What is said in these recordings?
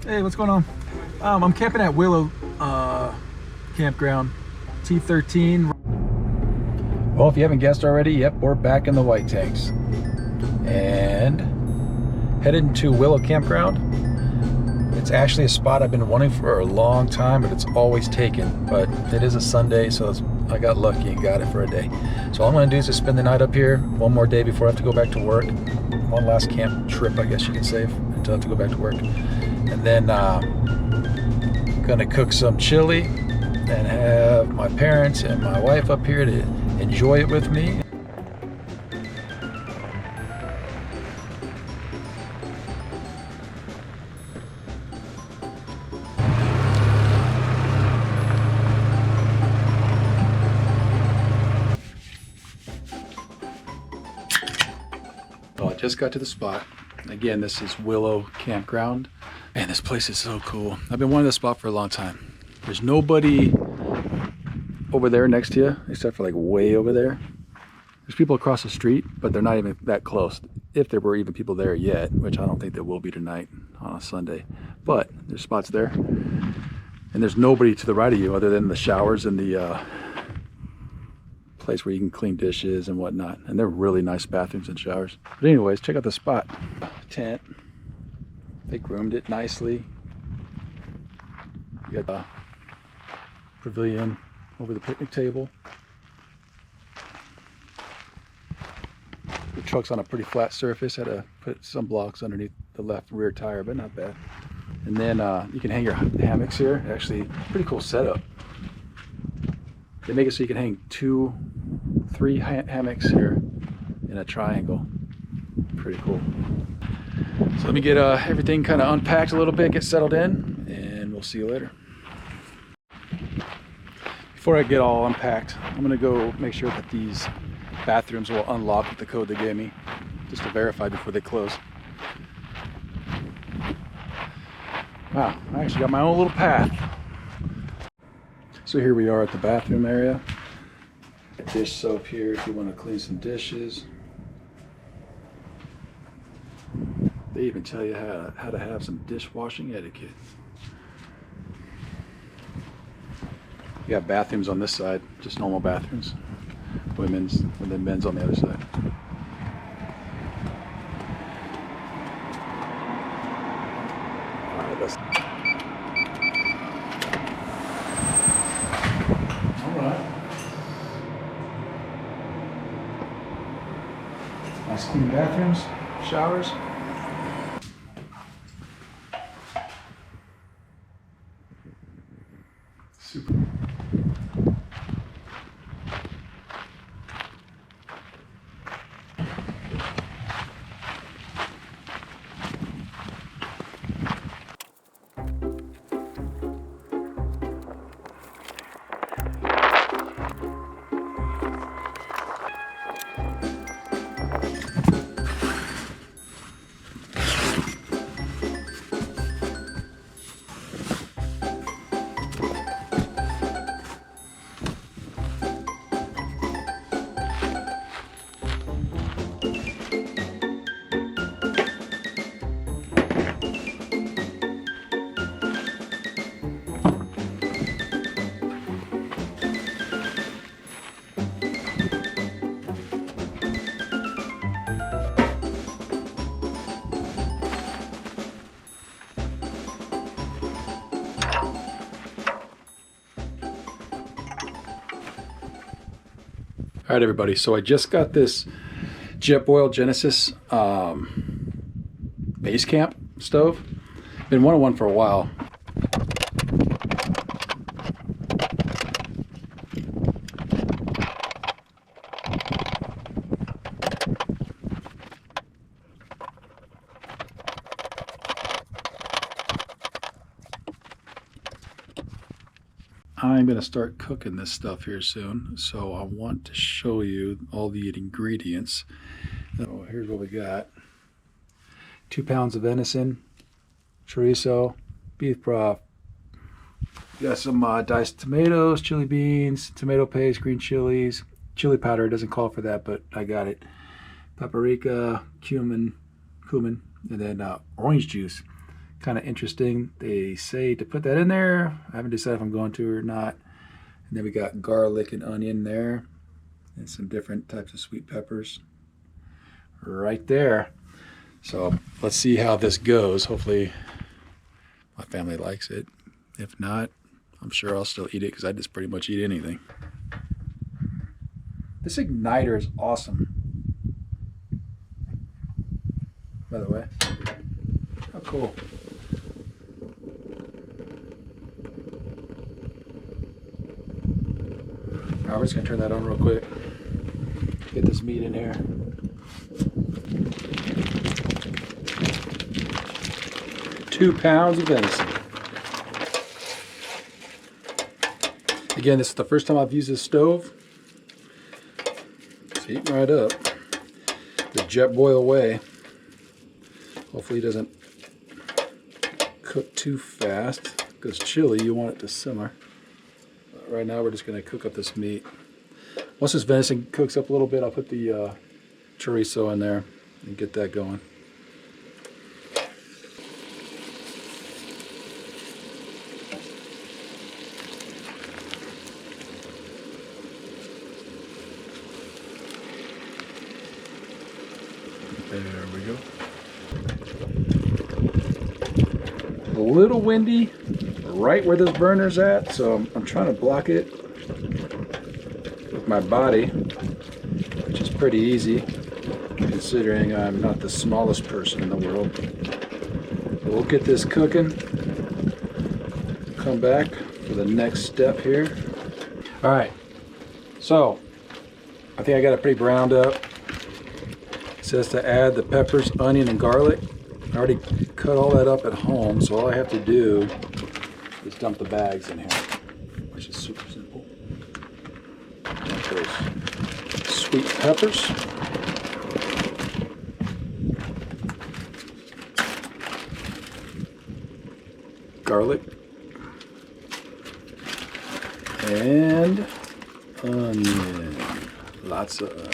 Hey, what's going on? I'm camping at Willow Campground, T13. Well, if you haven't guessed already, yep, we're back in the white tanks. And headed into Willow Campground. It's actually a spot I've been wanting for a long time, but it's always taken. But it is a Sunday, so I got lucky and got it for a day. So all I'm gonna do is just spend the night up here, one more day before I have to go back to work. One last camp trip, I guess you can say, until I have to go back to work. And then gonna cook some chili and have my parents and my wife up here to enjoy it with me. Well, I just got to the spot. Again, this is Willow Campground. Man, this place is so cool. I've been wanting this spot for a long time. There's nobody over there next to you, except for like way over there. There's people across the street, but they're not even that close. If there were even people there yet, which I don't think there will be tonight on a Sunday. But there's spots there. And there's nobody to the right of you other than the showers and the place where you can clean dishes and whatnot. And they're really nice bathrooms and showers. But anyways, check out the spot. Tent. They groomed it nicely. You got the pavilion over the picnic table. The truck's on a pretty flat surface. Had to put some blocks underneath the left rear tire, but not bad. And then you can hang your hammocks here. Actually, pretty cool setup. They make it so you can hang 2-3 hammocks here in a triangle. Pretty cool. So let me get everything kind of unpacked a little bit, get settled in, and we'll see you later. Before I get all unpacked, I'm gonna go make sure that these bathrooms will unlock with the code they gave me, just to verify before they close. Wow, I actually got my own little path. So here we are at the bathroom area. Dish soap here if you want to clean some dishes. They even tell you how to have some dishwashing etiquette. You got bathrooms on this side, just normal bathrooms. Women's, and then men's on the other side. All right, let's. All right. Nice clean bathrooms, showers. Super. All right, everybody, so I just got this Jetboil Genesis base camp stove. Been wanting one for a while. I'm going to start cooking this stuff here soon, so I want to show you all the ingredients. So here's what we got. 2 pounds of venison, chorizo, beef broth. We got some diced tomatoes, chili beans, tomato paste, green chilies, chili powder. It doesn't call for that, but I got it. Paprika, cumin, and then orange juice. Kind of interesting. They say to put that in there. I haven't decided if I'm going to or not. And then we got garlic and onion there, and some different types of sweet peppers right there. So let's see how this goes. Hopefully my family likes it. If not, I'm sure I'll still eat it because I just pretty much eat anything. This igniter is awesome. By the way, how cool. All right, we're just gonna turn that on real quick. Get this meat in here. Two pounds of venison. Again, this is the first time I've used this stove. It's heating right up. The jet boil way. Hopefully it doesn't cook too fast, because chili, you want it to simmer. But right now we're just going to cook up this meat. Once this venison cooks up a little bit, I'll put the chorizo in there and get that going. There we go. A little windy right where this burner's at, so I'm trying to block it with my body, which is pretty easy considering I'm not the smallest person in the world. But we'll get this cooking, come back for the next step here. All right, so I think I got it pretty browned up. It says to add the peppers, onion, and garlic. I already cut all that up at home, so all I have to do is dump the bags in here, which is super simple. Those sweet peppers. Garlic. And onion. Lots of onion.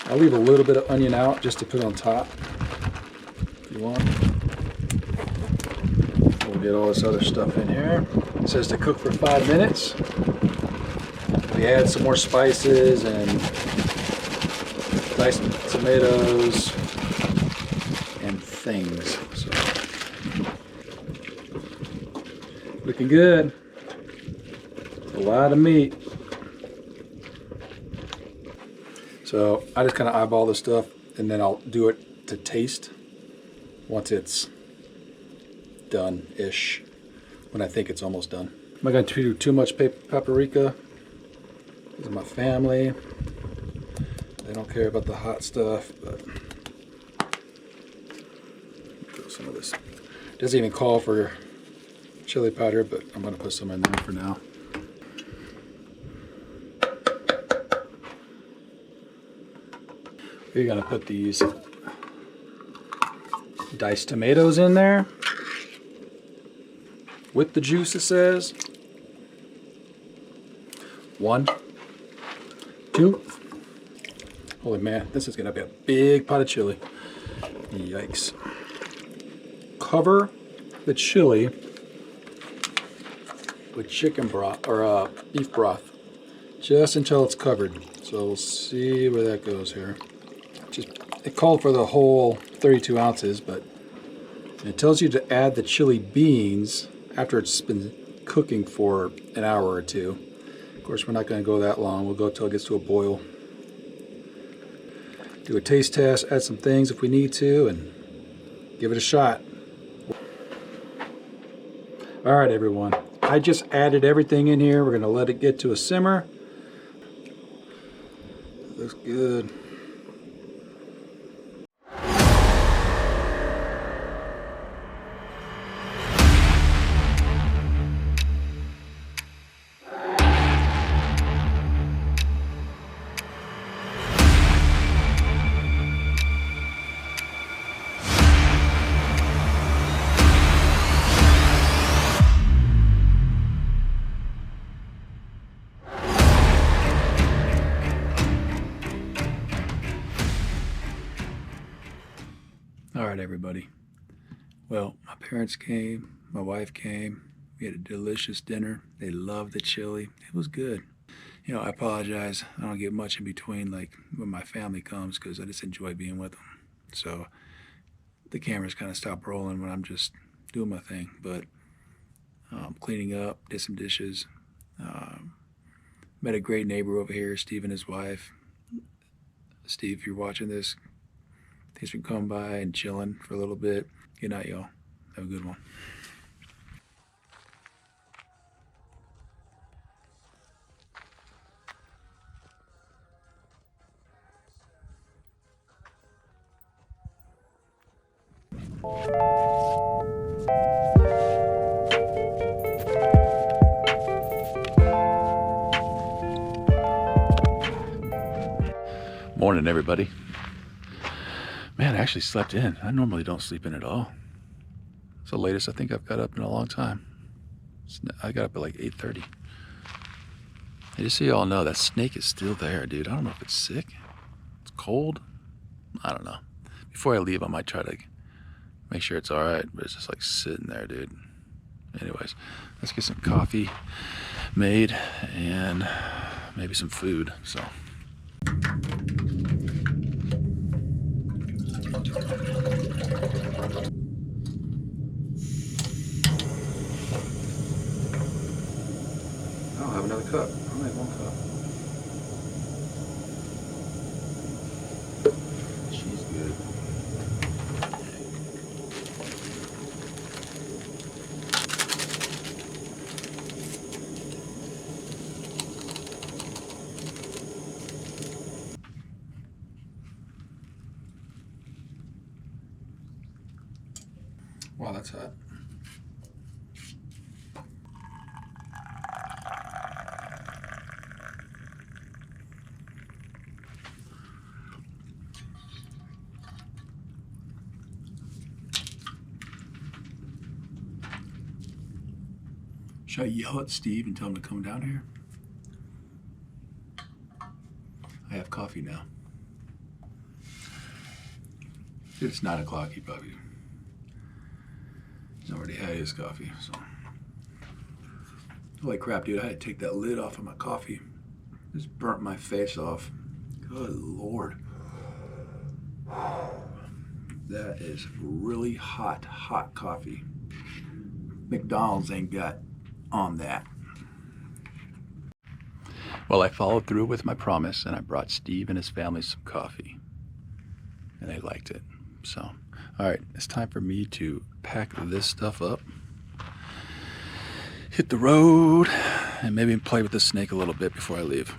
I'll leave a little bit of onion out just to put on top if you want. We'll get all this other stuff in here. It says to cook for 5 minutes. We add some more spices and diced tomatoes and things. So, looking good. A lot of meat. So I just kind of eyeball this stuff, and then I'll do it to taste once it's done-ish, when I think it's almost done. I'm not going to do too much paprika. These are my family. They don't care about the hot stuff, but throw some of this. It doesn't even call for chili powder, but I'm going to put some in there for now. We're going to put these diced tomatoes in there with the juice, it says. 1, 2. Holy man, this is going to be a big pot of chili. Yikes. Cover the chili with chicken broth, or beef broth, just until it's covered. So we'll see where that goes here. It called for the whole 32 ounces, but it tells you to add the chili beans after it's been cooking for an hour or two. Of course, we're not going to go that long. We'll go till it gets to a boil. Do a taste test, add some things if we need to, and give it a shot. All right, everyone. I just added everything in here. We're going to let it get to a simmer. Looks good. everybody. Well, my parents came, my wife came, we had a delicious dinner. They loved the chili. It was good. You know, I apologize. I don't get much in between, like when my family comes, because I just enjoy being with them. So the cameras kind of stop rolling when I'm just doing my thing. But cleaning up, did some dishes. Met a great neighbor over here, Steve and his wife. Steve, if you're watching this, thanks for coming by and chilling for a little bit. Good night, y'all. Have a good one. Morning, everybody. Man, I actually slept in. I normally don't sleep in at all. It's the latest I think I've got up in a long time. I got up at like 8:30. And just so you all know, that snake is still there, dude. I don't know if it's sick. It's cold. I don't know. Before I leave, I might try to make sure it's all right, but it's just like sitting there, dude. Anyways, let's get some coffee made and maybe some food. So. I'll have another cup. I'll make one cup. She's good. Wow, that's hot. Should I yell at Steve and tell him to come down here? I have coffee now. Dude, it's 9 o'clock. He probably already had his coffee, so. Holy crap, dude. I had to take that lid off of my coffee. Just burnt my face off. Good Lord. That is really hot, hot coffee. McDonald's ain't got on that. Well, I followed through with my promise and I brought Steve and his family some coffee. And they liked it. So, all right, it's time for me to pack this stuff up, hit the road, and maybe play with the snake a little bit before I leave.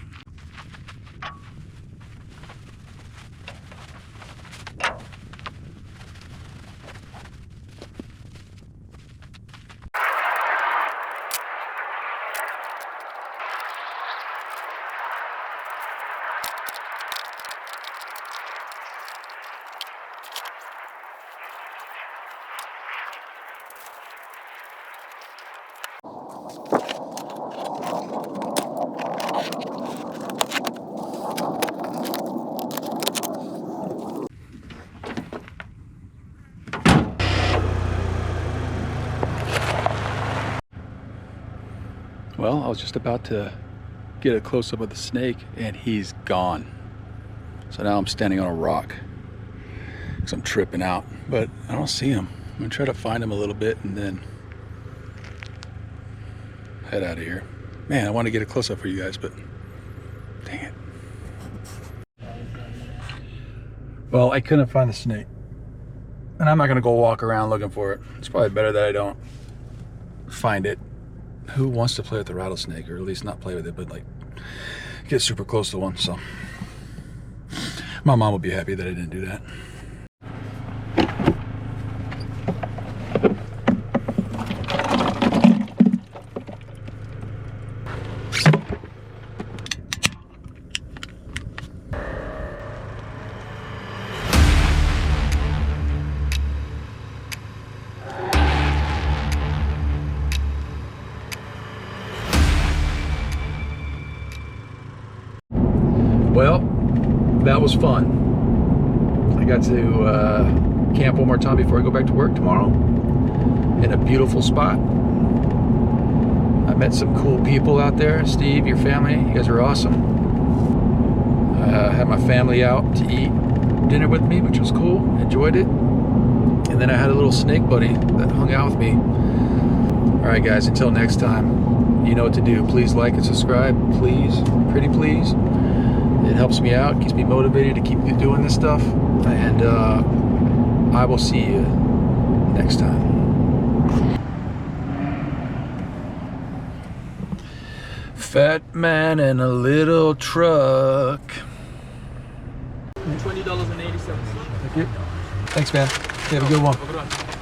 Well, I was just about to get a close-up of the snake and he's gone. So now I'm standing on a rock because I'm tripping out, but I don't see him. I'm gonna try to find him a little bit and then head out of here. Man, I want to get a close-up for you guys, but dang it. Well, I couldn't find the snake. And I'm not gonna go walk around looking for it. It's probably better that I don't find it. Who wants to play with the rattlesnake, or at least not play with it, but like get super close to one? So my mom will be happy that I didn't do that. Well, that was fun. I got to camp one more time before I go back to work tomorrow in a beautiful spot. I met some cool people out there. Steve, your family, you guys are awesome. I had my family out to eat dinner with me, which was cool. Enjoyed it. And then I had a little snake buddy that hung out with me. All right, guys, until next time, you know what to do. Please like and subscribe, please, pretty please. It helps me out, keeps me motivated to keep doing this stuff. And I will see you next time. Fat man in a little truck. $20.80. Thank you. Thanks, man. You have a good one.